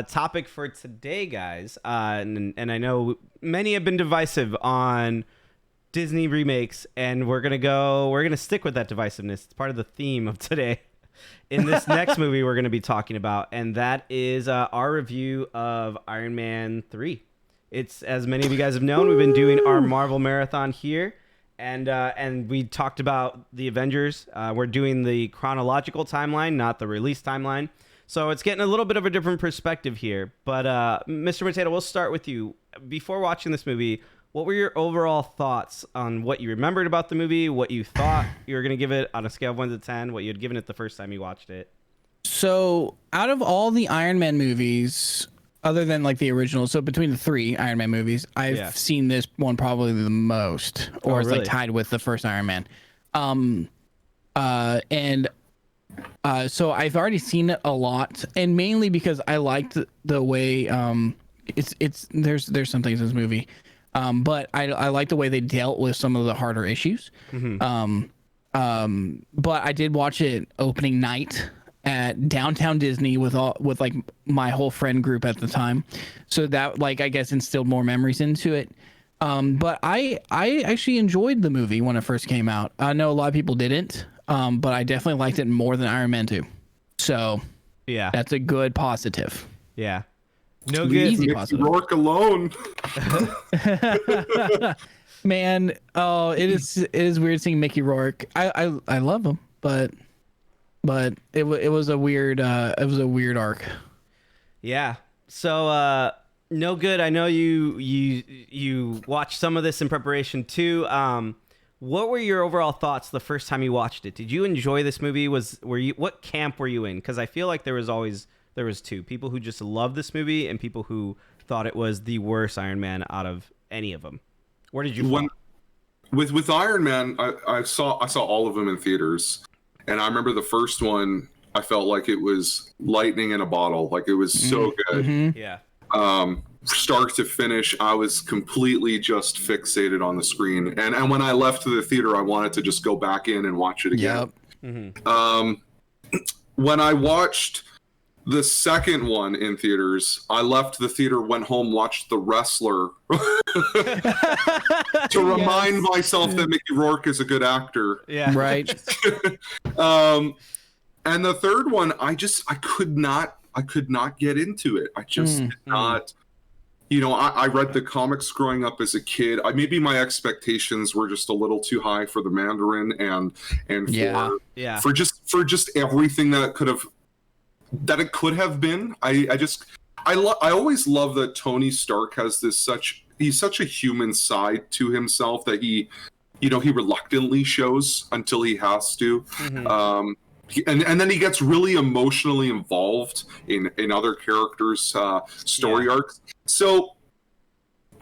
Topic for today, guys. And I know many have been divisive on Disney remakes, and we're gonna stick with that divisiveness. It's part of the theme of today. In this next movie we're gonna be talking about, and that is our review of Iron Man 3. It's, as many of you guys have known, we've been doing our Marvel marathon here, and we talked about the Avengers. We're doing the chronological timeline, not the release timeline. So it's getting a little bit of a different perspective here. But Mr. Mateo, we'll start with you. Before watching this movie, what were your overall thoughts on what you remembered about the movie, what you thought you were going to give it on a scale of 1 to 10, what you had given it the first time you watched it? So out of all the Iron Man movies, other than like the original, so between the 3 Iron Man movies, I've seen this one probably the most, or it's really? like tied with the first Iron Man. So I've already seen it a lot, and mainly because I liked the way there's some things in this movie, but I like the way they dealt with some of the harder issues. Mm-hmm. But I did watch it opening night at Downtown Disney with like my whole friend group at the time, so that, like, I guess instilled more memories into it. But I actually enjoyed the movie when it first came out. I know a lot of people didn't. But I definitely liked it more than Iron Man 2. So Yeah. that's a good positive. Yeah. No good. Easy Mickey positive. Rourke alone. Man, oh, it is weird seeing Mickey Rourke. I love him, but it was a weird arc. Yeah. So no good. I know you watched some of this in preparation too. What were your overall thoughts the first time you watched it? Did you enjoy this movie? What camp were you in? Because I feel like there was two people who just loved this movie and people who thought it was the worst Iron Man out of any of them. Where did you fall? With Iron Man, I saw all of them in theaters, and I remember the first one. I felt like it was lightning in a bottle. Like, it was so good. Mm-hmm. Yeah. Start to finish, I was completely just fixated on the screen, and when I left the theater, I wanted to just go back in and watch it again. Yep. Mm-hmm. When I watched the second one in theaters, I left the theater, went home, watched The Wrestler to remind myself that Mickey Rourke is a good actor. Yeah. Right. And the third one, I could not get into it. I just did not. You know, I read the comics growing up as a kid. Maybe my expectations were just a little too high for the Mandarin and for just everything that it could have been. I always love that Tony Stark has he's such a human side to himself that he reluctantly shows until he has to. Mm-hmm. And then he gets really emotionally involved in other characters' story arcs. So,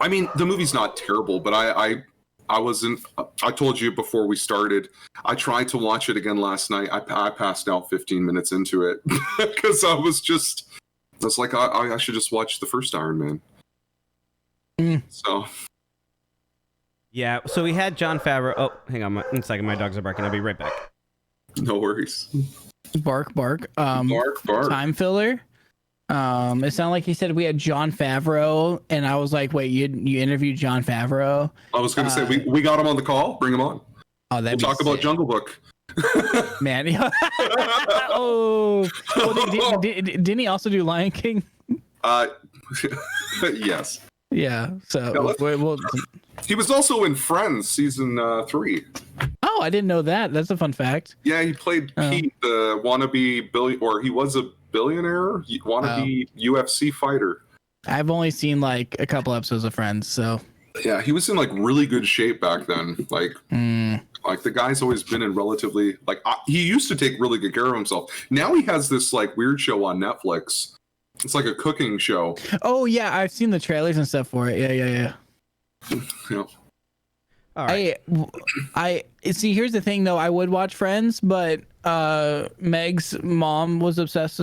I mean, the movie's not terrible, but I told you before we started, I tried to watch it again last night. I passed out 15 minutes into it because I was like, I should just watch the first Iron Man. So. Yeah. So we had Jon Favreau. Oh, hang on one second. My dogs are barking. I'll be right back. No worries. Bark. Bark. Time filler. It sounded like he said we had Jon Favreau, and I was like, wait, you interviewed Jon Favreau? I was going to say, we got him on the call. Bring him on. Oh, we'll talk about Jungle Book. Man. Didn't he also do Lion King? Yes. Yeah. So he was also in Friends season 3. Oh, I didn't know that. That's a fun fact. Yeah, he played Pete, the wannabe he was a billionaire wannabe UFC fighter. I've only seen like a couple episodes of Friends, so. Yeah, he was in like really good shape back then. Like the guy's always been in relatively he used to take really good care of himself. Now he has this like weird show on Netflix. It's like a cooking show. Oh yeah, I've seen the trailers and stuff for it. Yeah. Yeah. All right. I see. Here's the thing, though. I would watch Friends, but Meg's mom is obsessed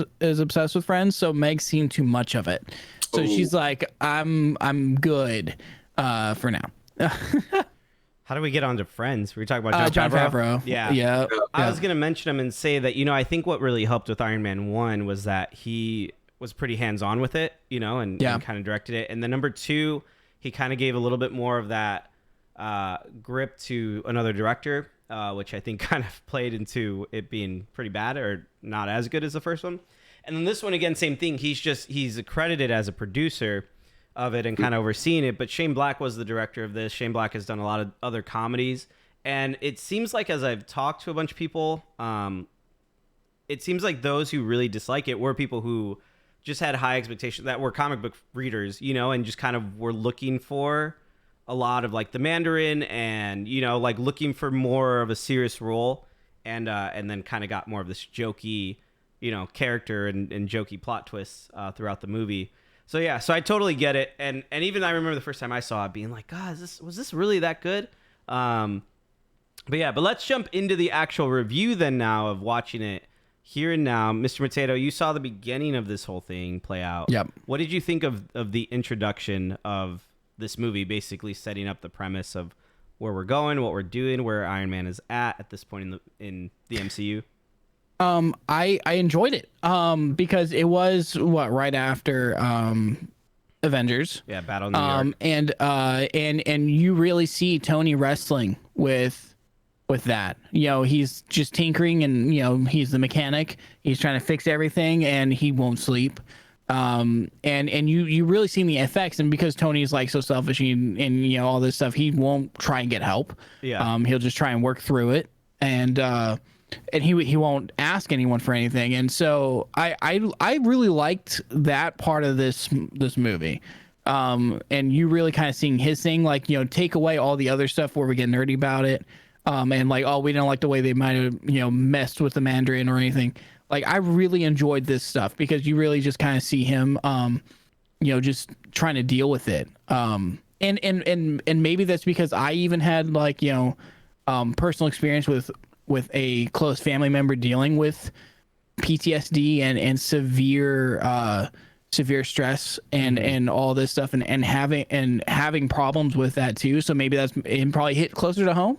with Friends, so Meg seen too much of it. So she's like, I'm good for now. How do we get onto Friends? We were talking about Jon Favreau. Yeah. I was gonna mention him and say that I think what really helped with Iron Man 1 was that he was pretty hands-on with it, and kind of directed it. And then number 2, he kind of gave a little bit more of that grip to another director, which I think kind of played into it being pretty bad or not as good as the first one. And then this one, again, same thing. He's accredited as a producer of it and kind of overseeing it. But Shane Black was the director of this. Shane Black has done a lot of other comedies. And it seems like, as I've talked to a bunch of people, it seems like those who really dislike it were people who just had high expectations, that were comic book readers, and just kind of were looking for a lot of like the Mandarin and, like looking for more of a serious role, and then kind of got more of this jokey, character and jokey plot twists throughout the movie. So yeah, so I totally get it. And even I remember the first time I saw it being like, God, was this really that good? But let's jump into the actual review then now of watching it here and now. Mr. Mateto, you saw the beginning of this whole thing play out. Yep. What did you think of the introduction of this movie, basically setting up the premise of where we're going, what we're doing, where Iron Man is at this point in the MCU? I enjoyed it because it was right after Avengers. Yeah, Battle in New York. And you really see Tony wrestling with that. He's just tinkering, and he's the mechanic. He's trying to fix everything, and he won't sleep. And you really see the effects, and because Tony's like so selfish and all this stuff, he won't try and get help. Yeah. He'll just try and work through it, and he won't ask anyone for anything. And so I really liked that part of this movie. And you really kind of seeing his thing, like, take away all the other stuff where we get nerdy about it. And like, oh, we don't like the way they might have, messed with the Mandarin or anything. Like, I really enjoyed this stuff because you really just kind of see him, just trying to deal with it. And maybe that's because I even had like, personal experience with a close family member dealing with PTSD and severe stress and all this stuff and having problems with that too. So maybe that's probably hit closer to home.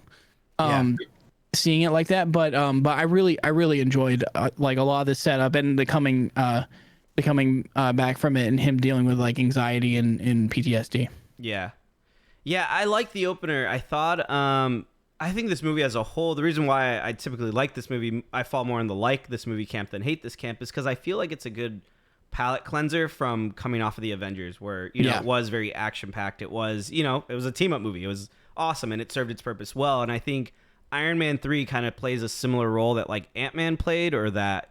Seeing it like that, but I really enjoyed like a lot of the setup and the coming back from it and him dealing with like anxiety and PTSD. Yeah, I like the opener. I thought I think this movie as a whole, the reason why I typically like this movie, I fall more in the like this movie camp than hate this camp, is because I feel like it's a good palate cleanser from coming off of the Avengers, where it was very action packed. It was it was a team up movie. It was awesome and it served its purpose well. And I think Iron Man 3 kind of plays a similar role that like Ant-Man played, or that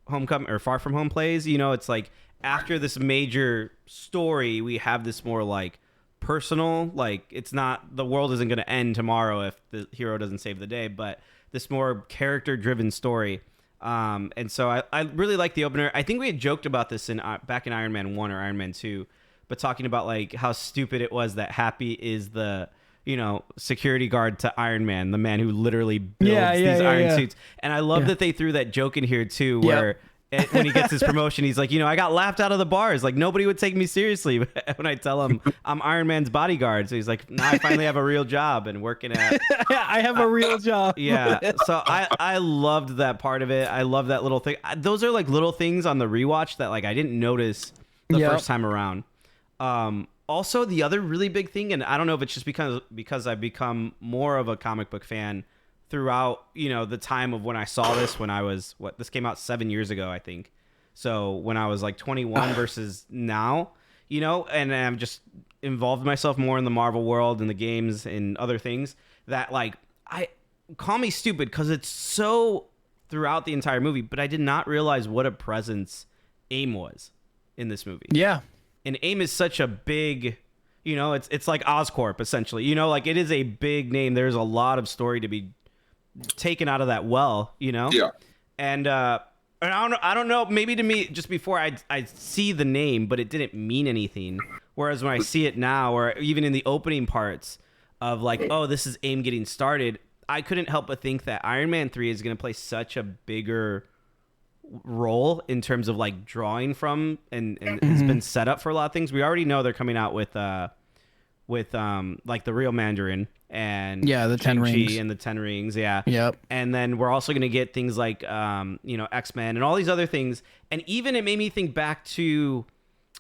Homecoming or Far From Home plays. It's like after this major story, we have this more like personal, like it's not, the world isn't going to end tomorrow if the hero doesn't save the day, but this more character driven story. And so I really like the opener. I think we had joked about this back in Iron Man 1 or Iron Man 2, but talking about like how stupid it was that Happy is the security guard to Iron Man, the man who literally builds these iron suits. And I love that they threw that joke in here too, where when he gets his promotion, he's like, I got laughed out of the bars. Like, nobody would take me seriously when I tell him I'm Iron Man's bodyguard. So he's like, now I finally have a real job and working at... I have a real job. Yeah. So I loved that part of it. I love that little thing. Those are like little things on the rewatch that like I didn't notice the first time around. Also, the other really big thing, and I don't know if it's just because I've become more of a comic book fan throughout, the time of when I saw this, when I was, this came out 7 years ago, I think. So when I was like 21 versus now, and I'm just involved myself more in the Marvel world and the games and other things, that like, call me stupid because it's so throughout the entire movie, but I did not realize what a presence AIM was in this movie. Yeah. And AIM is such a big, it's like Oscorp essentially, like it is a big name. There's a lot of story to be taken out of that well, Yeah. And I don't know, maybe to me just before I see the name, but it didn't mean anything. Whereas when I see it now, or even in the opening parts of like, oh, this is AIM getting started, I couldn't help but think that Iron Man 3 is going to play such a bigger role in terms of like drawing from and has been set up for a lot of things. We already know they're coming out with with like the real Mandarin and the 10 rings and the 10 rings. Yeah. Yep. And then we're also going to get things like, X-Men and all these other things. And even it made me think back to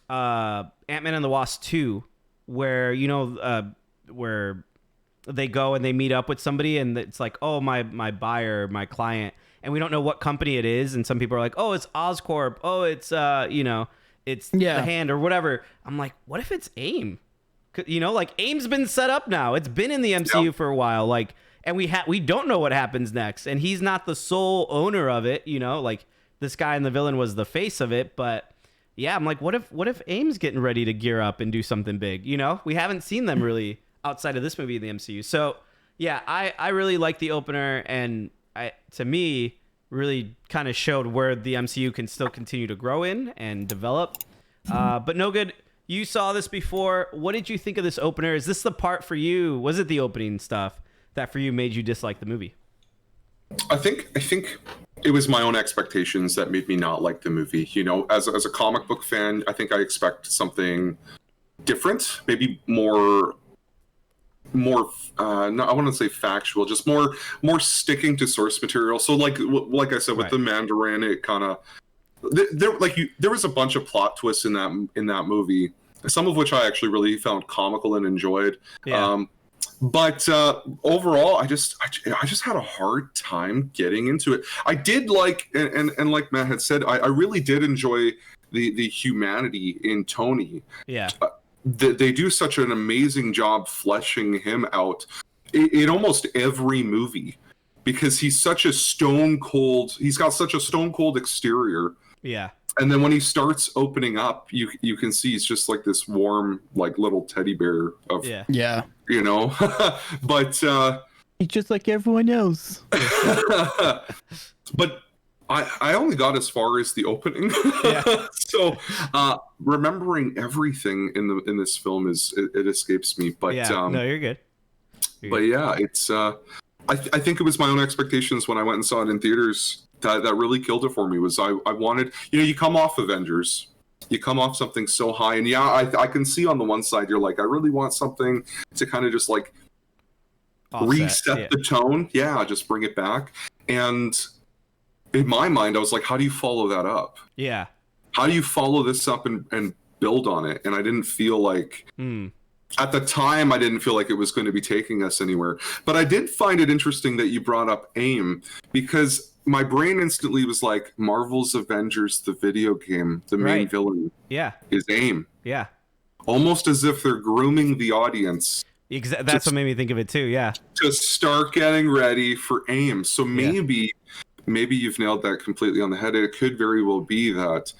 Ant-Man and the Wasp 2, where, where they go and they meet up with somebody and it's like, oh, my buyer, my client. And we don't know what company it is. And some people are like, oh, it's Oscorp. Oh, it's, it's the Hand or whatever. I'm like, what if it's AIM? Like AIM's been set up now. It's been in the MCU for a while. Like, and we don't know what happens next. And he's not the sole owner of it. Like this guy and the villain was the face of it. But yeah, I'm like, what if AIM's getting ready to gear up and do something big? We haven't seen them really outside of this movie in the MCU. So yeah, I really like the opener, and to me really kind of showed where the MCU can still continue to grow in and develop. But no good. You saw this before. What did you think of this opener? Is this the part for you? Was it the opening stuff that for you made you dislike the movie? I think it was my own expectations that made me not like the movie. As a comic book fan, I think I expect something different, maybe more no, I wouldn't say factual, just more sticking to source material. So like I said, with the Mandarin, it kind of there was a bunch of plot twists in that movie, some of which I actually really found comical and enjoyed. Yeah. But overall, I just had a hard time getting into it. I did like, and like Matt had said, I really did enjoy the humanity in Tony. Yeah. They do such an amazing job fleshing him out in almost every movie, because he's got such a stone cold exterior. Yeah. And then when he starts opening up, you can see he's just like this warm, like little teddy bear of, but he's just like everyone else. But I only got as far as the opening. So remembering everything in this film it escapes me. But no, you're good. It's I think it was my own expectations when I went and saw it in theaters that really killed it for me. Was I wanted, you come off Avengers, you come off something so high, and I can see on the one side you're like, I really want something to kind of just like reset the tone, just bring it back. And in my mind, I was like, how do you follow that up? Yeah, how do you follow this up and build on it? And I didn't feel like at the time, I didn't feel like it was going to be taking us anywhere. But I did find it interesting that you brought up AIM, because my brain instantly was like, Marvel's Avengers, the video game, the main villain is AIM. Yeah. Almost as if they're grooming the audience. That's what made me think of it too, yeah. To start getting ready for AIM. So maybe you've nailed that completely on the head. It could very well be that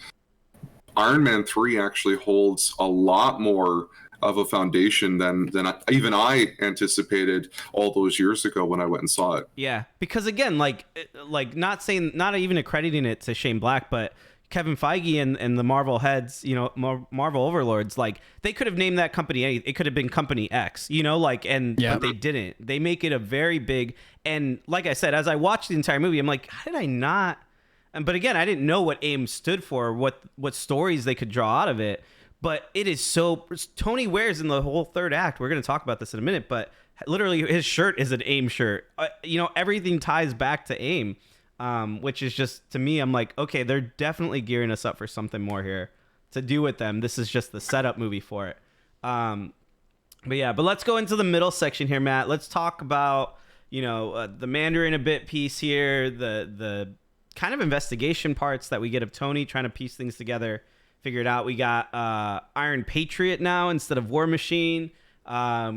Iron Man 3 actually holds a lot more of a foundation than even I anticipated all those years ago when I went and saw it. Yeah, because again, like not even accrediting it to Shane Black, but Kevin Feige and the Marvel heads, Marvel overlords, like they could have named that company it could have been Company X, but they didn't. They make it a very big, and like I said, as I watched the entire movie, I'm like, how did I not? But again, I didn't know what AIM stood for, what stories they could draw out of it. But it is so, Tony wears in the whole third act, we're going to talk about this in a minute, but literally his shirt is an AIM shirt. Everything ties back to AIM, which is just, to me, I'm like, okay, they're definitely gearing us up for something more here to do with them. This is just the setup movie for it. But let's go into the middle section here, Matt. Let's talk about, the Mandarin a bit piece here, the kind of investigation parts that we get of Tony trying to piece things together. Figured out we got Iron Patriot now instead of War Machine.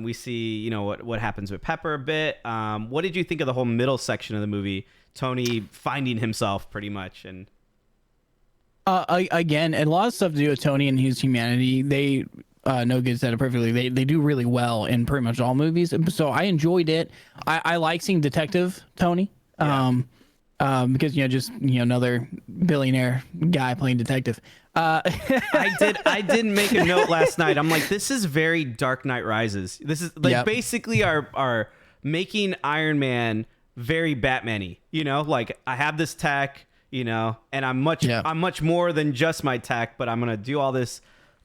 We see, what happens with Pepper a bit. What did you think of the whole middle section of the movie? Tony finding himself pretty much. And again, a lot of stuff to do with Tony and his humanity. They No Good said it perfectly. They do really well in pretty much all movies. So I enjoyed it. I like seeing Detective Tony. Because another billionaire guy playing detective. I did make a note last night. I'm like, this is very Dark Knight Rises. This is like basically our making Iron Man very Batman-y. Like I have this tech, and I'm much more than just my tech, but I'm gonna do all this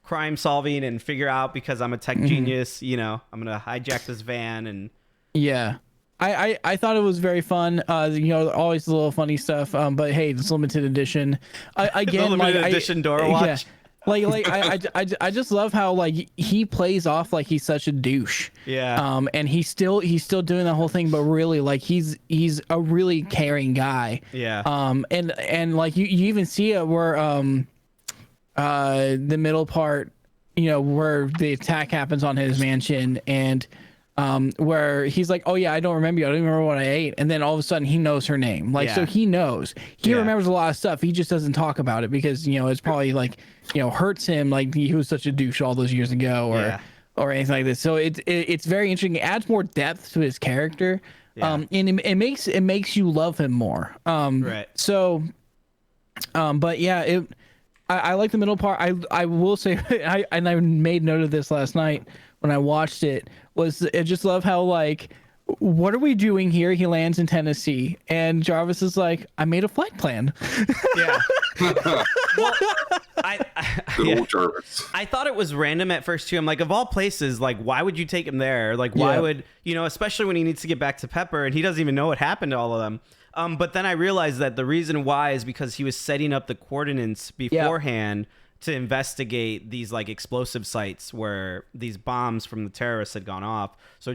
crime solving and figure out, because I'm a tech genius, you know, I'm gonna hijack this van. And Yeah. I thought it was very fun. You know, always a little funny stuff. But hey, it's limited edition. Again, the limited edition door watch. I just love how like he plays off like he's such a douche. Yeah. And he's still doing the whole thing, but really like he's a really caring guy. Yeah. And like you even see it where the middle part, you know, where the attack happens on his mansion, and where he's like, oh yeah, I don't remember you, I don't even remember what I ate, and then all of a sudden he knows her name, like, so he knows, he remembers a lot of stuff, he just doesn't talk about it because, you know, it's probably like, you know, hurts him, like he was such a douche all those years ago, or anything like this. So it's very interesting. It adds more depth to his character, and it makes you love him more. Right. So but yeah, I like the middle part. I will say, I made note of this last night when I watched it, was I just love how, like, what are we doing here? He lands in Tennessee, and Jarvis is like, I made a flight plan. Yeah. Well, Good old Jarvis. I thought it was random at first too. I'm like, of all places, like, why would you take him there? Like, why would, you know, especially when he needs to get back to Pepper and he doesn't even know what happened to all of them. But then I realized that the reason why is because he was setting up the coordinates beforehand to investigate these like explosive sites where these bombs from the terrorists had gone off. So